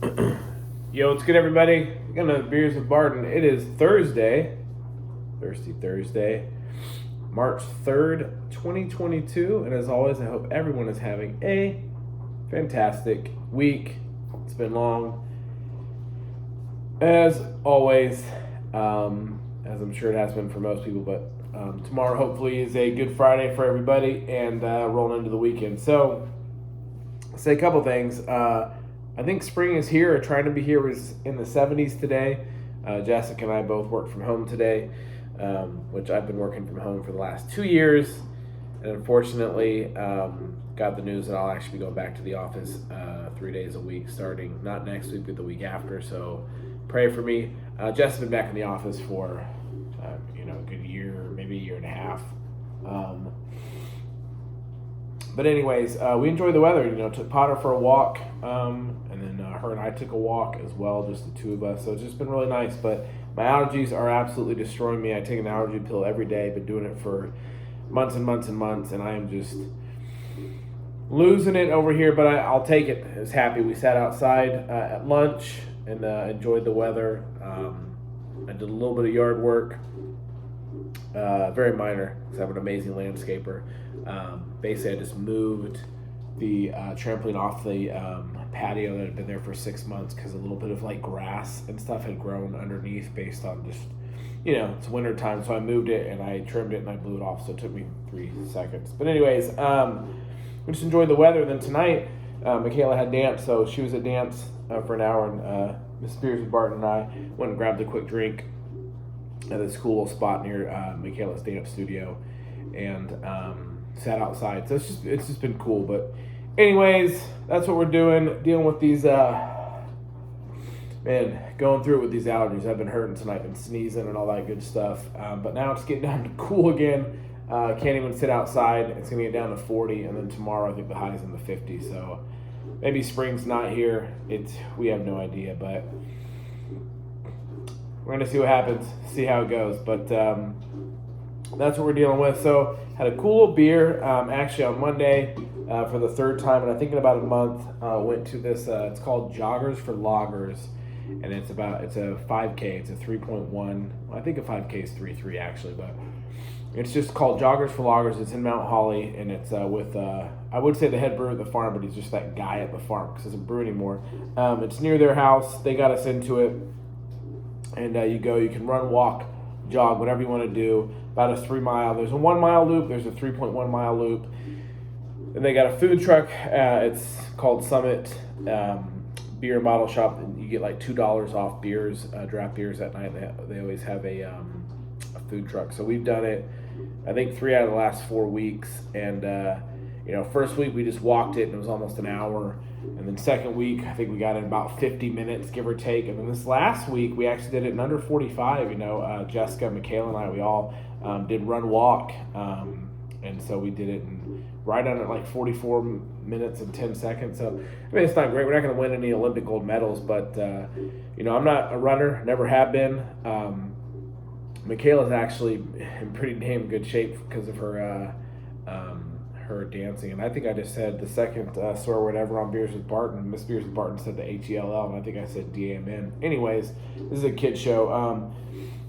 Yo, what's good, everybody? We got another Beers with Barton. It is Thursday, March 3rd, 2022. And as always, I hope everyone is having a fantastic week. It's been long. As always, as I'm sure it has been for most people, but tomorrow hopefully is a good Friday for everybody and rolling into the weekend. So, I'll say a couple things. I think spring is here, or trying to be here. Was in the 70s today. Jessica and I both worked from home today, which I've been working from home for the last 2 years. And unfortunately, got the news that I'll actually be going back to the office 3 days a week, starting not next week, but the week after. So pray for me. Jess has been back in the office for, a good year, maybe a year and a half. But anyways, we enjoyed the weather. Took Potter for a walk, and then her and I took a walk as well, just the two of us. So it's just been really nice. But my allergies are absolutely destroying me. I take an allergy pill every day. Been doing it for months and months and months, and I am just losing it over here. But I'll take it. I was happy. We sat outside at lunch and enjoyed the weather. I did a little bit of yard work. Very minor, because I have an amazing landscaper. Basically, I just moved the trampoline off the patio that had been there for 6 months because a little bit of grass and stuff had grown underneath based on just, it's winter time. So I moved it and I trimmed it and I blew it off. So it took me 3 seconds. But anyways, we just enjoyed the weather. Then tonight, Michaela had dance, so she was at dance for an hour, and Miss Spears and Barton and I went and grabbed a quick drink at this cool little spot near Michaela's dance studio, and sat outside. So it's just been cool. But anyways, that's what we're dealing with these going through it with these allergies. I've been hurting tonight, been sneezing and all that good stuff. But now it's getting down to cool again. Can't even sit outside. It's gonna get down to 40, and then tomorrow I think the high is in the 50s. So maybe spring's not here. We have no idea, but we're going to see what happens, see how it goes. But that's what we're dealing with. So had a cool little beer. Actually, on Monday, for the third time, and I think in about a month, went to this, it's called Joggers for Loggers. And it's a 5K. It's a 3.1. Well, I think a 5K is 3.3 actually. But it's just called Joggers for Loggers. It's in Mount Holly. And it's with, I would say the head brewer at the farm, but he's just that guy at the farm because he doesn't brew anymore. It's near their house. They got us into it. And you can run, walk, jog, whatever you want to do. About a 3 mile. There's a 1 mile loop. There's a 3.1 mile loop. And they got a food truck. It's called Summit Beer and Bottle Shop. And you get $2 off beers, draft beers at night. They always have a food truck. So we've done it, I think 3 out of the last 4 weeks. And first week we just walked it and it was almost an hour. And then second week, I think we got in about 50 minutes, give or take. And then this last week, we actually did it in under 45. Jessica, Michaela, and I, we all did run walk. And so we did it right under 44 minutes and 10 seconds. So, it's not great. We're not going to win any Olympic gold medals. But, I'm not a runner, never have been. Michaela's actually in pretty damn good shape because of her dancing, and I think I just said the second swear word ever on Beers with Barton. Miss Beers with Barton said the HELL, and I think I said DAMN. Anyways, this is a kid show.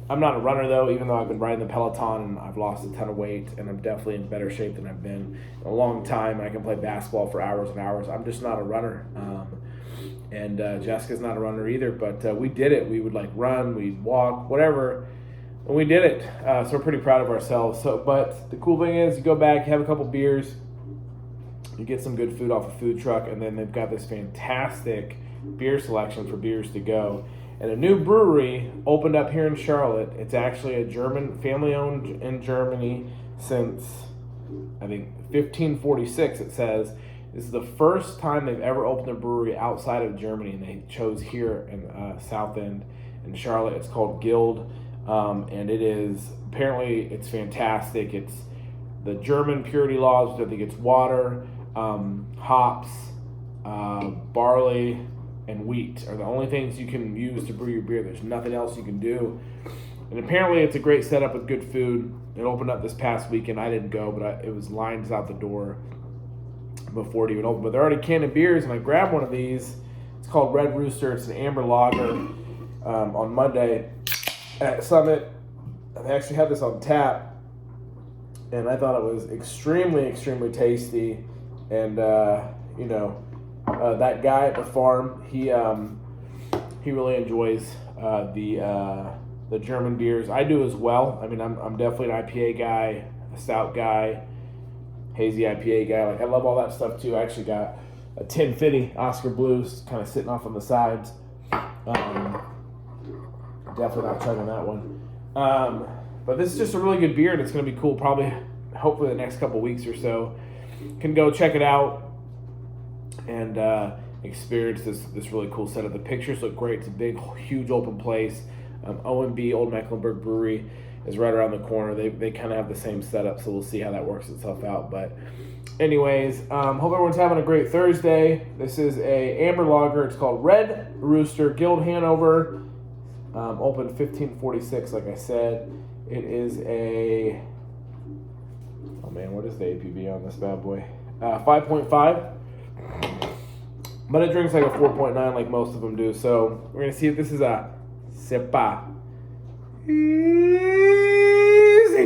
I'm not a runner though, even though I've been riding the Peloton and I've lost a ton of weight, and I'm definitely in better shape than I've been in a long time. I can play basketball for hours and hours. I'm just not a runner. And Jessica's not a runner either, but we did it. We would run, we'd walk, whatever. And we did it, so we're pretty proud of ourselves. But the cool thing is, you go back, you have a couple beers, you get some good food off a food truck, and then they've got this fantastic beer selection for beers to go. And a new brewery opened up here in Charlotte. It's actually a German, family-owned in Germany since, I think, 1546, it says. This is the first time they've ever opened a brewery outside of Germany, and they chose here in South End in Charlotte. It's called Guild. And it's fantastic. It's the German purity laws. I think it's water, hops, barley, and wheat are the only things you can use to brew your beer. There's nothing else you can do. And apparently it's a great setup with good food. It opened up this past weekend. I didn't go, but it was lines out the door before it even opened. But they're already canning beers, and I grabbed one of these. It's called Red Rooster. It's an amber lager. On Monday at Summit, they actually had this on tap, and I thought it was extremely, extremely tasty. And that guy at the farm, he really enjoys the German beers. I do as well. I mean, I'm definitely an IPA guy, a stout guy, hazy IPA guy. Like, I love all that stuff too. I actually got a 1050 Oscar Blues kind of sitting off on the sides. Definitely not chugging that one. But this is just a really good beer, and it's going to be cool. Probably, hopefully, the next couple weeks or so, can go check it out and experience this really cool setup. The pictures look great. It's a big, huge open place. O&B, Old Mecklenburg Brewery, is right around the corner. They kind of have the same setup, so we'll see how that works itself out. But anyways, hope everyone's having a great Thursday. This is a amber lager. It's called Red Rooster, Guild Hanover. Open 1546, like I said. It is a... Oh man, what is the APV on this bad boy? 5.5. But it drinks like a 4.9 like most of them do. So we're going to see if this is a Sepa Easy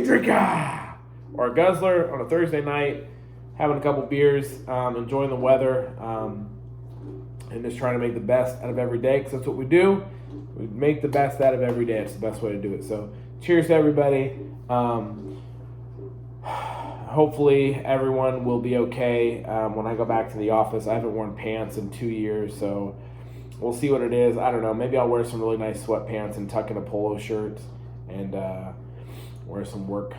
Drinker or a guzzler on a Thursday night, having a couple beers, enjoying the weather, and just trying to make the best out of every day, because that's what we do. We make the best out of every day. It's the best way to do it. So cheers to everybody. Hopefully everyone will be okay when I go back to the office. I haven't worn pants in 2 years, so we'll see what it is. I don't know. Maybe I'll wear some really nice sweatpants and tuck in a polo shirt and wear some work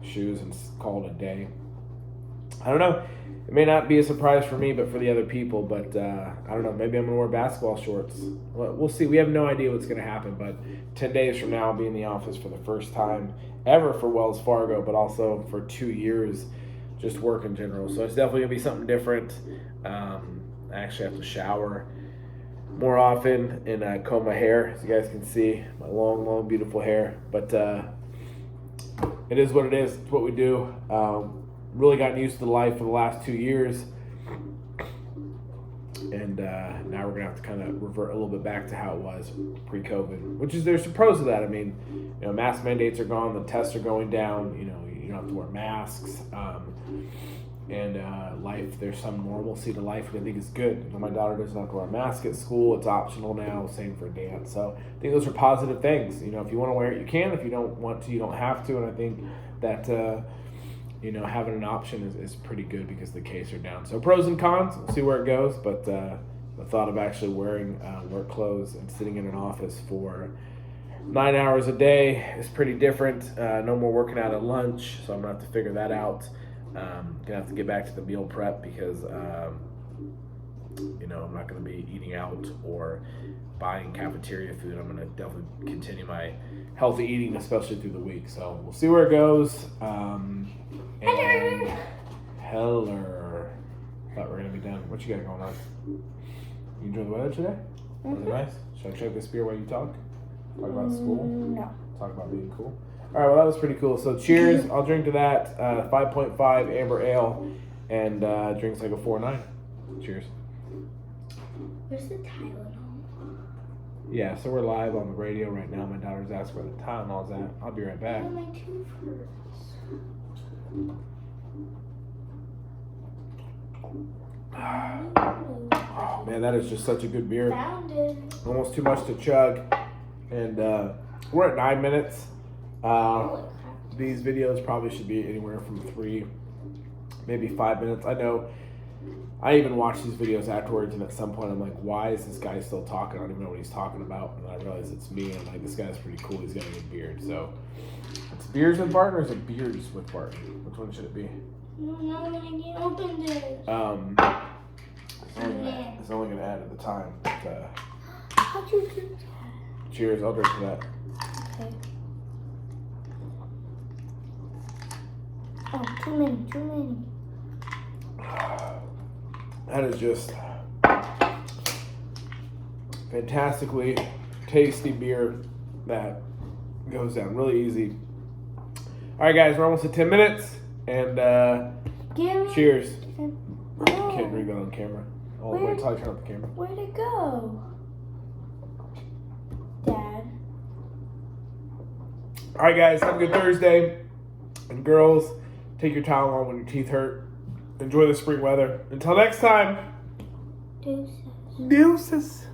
shoes and call it a day. I don't know. It may not be a surprise for me, but for the other people. But I don't know. Maybe I'm going to wear basketball shorts. We'll see. We have no idea what's going to happen. But 10 days from now, I'll be in the office for the first time ever for Wells Fargo, but also for 2 years, just work in general. So it's definitely going to be something different. I actually have to shower more often and comb my hair, as you guys can see. My long, long, beautiful hair. But it is what it is. It's what we do. Really gotten used to the life for the last 2 years, and now we're gonna have to kind of revert a little bit back to how it was pre-COVID. Which is, there's some pros to that. I mean, mask mandates are gone, the tests are going down. You don't have to wear masks, and life. There's some normalcy to life, and I think it's good. My daughter doesn't have to wear a mask at school; it's optional now. Same for dance. So I think those are positive things. If you want to wear it, you can. If you don't want to, you don't have to. And I think that. Having an option is pretty good because the cases are down. So pros and cons, we'll see where it goes. But the thought of actually wearing work clothes and sitting in an office for 9 hours a day is pretty different. No more working out at lunch, so I'm going to have to figure that out. Going to have to get back to the meal prep because, I'm not going to be eating out or buying cafeteria food. I'm going to definitely continue my healthy eating, especially through the week. So we'll see where it goes. Heller. Thought we were going to be done. What you got going on? You enjoy the weather today? Was it nice? Should I chug this beer while you talk? Talk about school? No. Talk about being cool? All right, well, that was pretty cool. So cheers. I'll drink to that. 5.5 Amber Ale and drinks like a 4.9. Cheers. Where's the Tylenol? Yeah, so we're live on the radio right now. My daughter's asked where the Tylenol's at. I'll be right back. Oh, my tooth hurts. Oh, man, that is just such a good beer. Found it. Almost too much to chug. And we're at 9 minutes. These videos probably should be anywhere from 3, maybe 5 minutes. I know I even watch these videos afterwards, and at some point I'm like, why is this guy still talking? I don't even know what he's talking about. And I realize it's me, and I'm like, this guy's pretty cool. He's got a good beard. So it's beers with Barton, or is it beards with Barton? Which one should it be? No, I can't open this. It's only going to add at the time. But, How'd you do that? cheers. I'll drink to that. Okay. Oh, too many. That is just fantastically tasty beer that goes down really easy. All right, guys, we're almost at 10 minutes, and cheers. Can't drink that on camera. Oh, wait till I turn off the camera. Where'd it go? Dad. All right, guys, have a good Thursday. And girls, take your Tylenol when your teeth hurt. Enjoy the spring weather. Until next time. Deuces. Deuces.